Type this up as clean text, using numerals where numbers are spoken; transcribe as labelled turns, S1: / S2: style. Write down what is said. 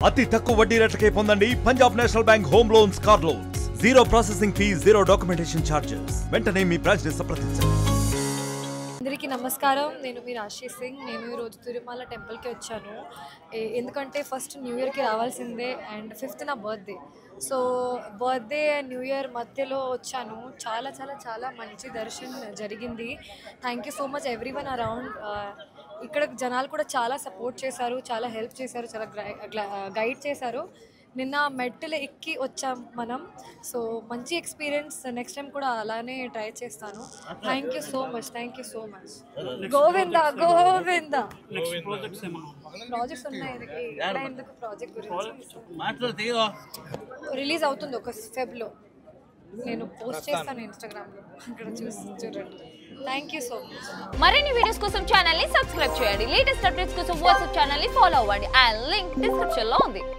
S1: అతి తక్కువ వడ్డీ రేట్లకే పొందండి Punjab national bank home loans car loans. Zero processing fee, zero documentation charges. వెంటనే మీ బ్రాంచ్ ని సంప్రదించండి.
S2: అందరికీ నమస్కారం. నేను మీ రాశి సింగ్. నేను ఈరోజు తిరుమల టెంపుల్కి వచ్చాను. ఎందుకంటే ఫస్ట్ న్యూ ఇయర్కి రావాల్సిందే అండ్ 5th నా birthday. So birthday and new year మధ్యలో వచ్చాను. చాలా చాలా చాలా మంచి దర్శనం జరిగింది. Thank you so much everyone around. ఇక్కడ జనాలు కూడా చాలా సపోర్ట్ చేశారు, చాలా హెల్ప్ చేశారు, చాలా గైడ్ చేశారు. నిన్న మెట్టలు ఎక్కి వచ్చాం మనం. సో మంచి ఎక్స్పీరియన్స్. నెక్స్ట్ టైం కూడా అలానే ట్రై చేస్తాను. Thank you so much, thank you so much. Govinda Govinda. Projects ఉన్నాయి ఇక్కడ. ఎందుకు ప్రాజెక్ట్ గురించి రిలీజ్ అవుతుంది ఒక ఫెబ్లో. నేను పోస్ట్ చేస్తాను ఇన్స్టాగ్రామ్లో, అక్కడ చూడండి. Thank you so much.
S3: మరిన్ని వీడియోస్ కోసం ఛానల్ ని సబ్స్క్రైబ్ చేయండి. లేటెస్ట్ అప్డేట్స్ కోసం వాట్సాప్ ఛానల్ ని ఫాలో అవ్వండి. ఆ లింక్ డిస్క్రిప్షన్ లో ఉంది.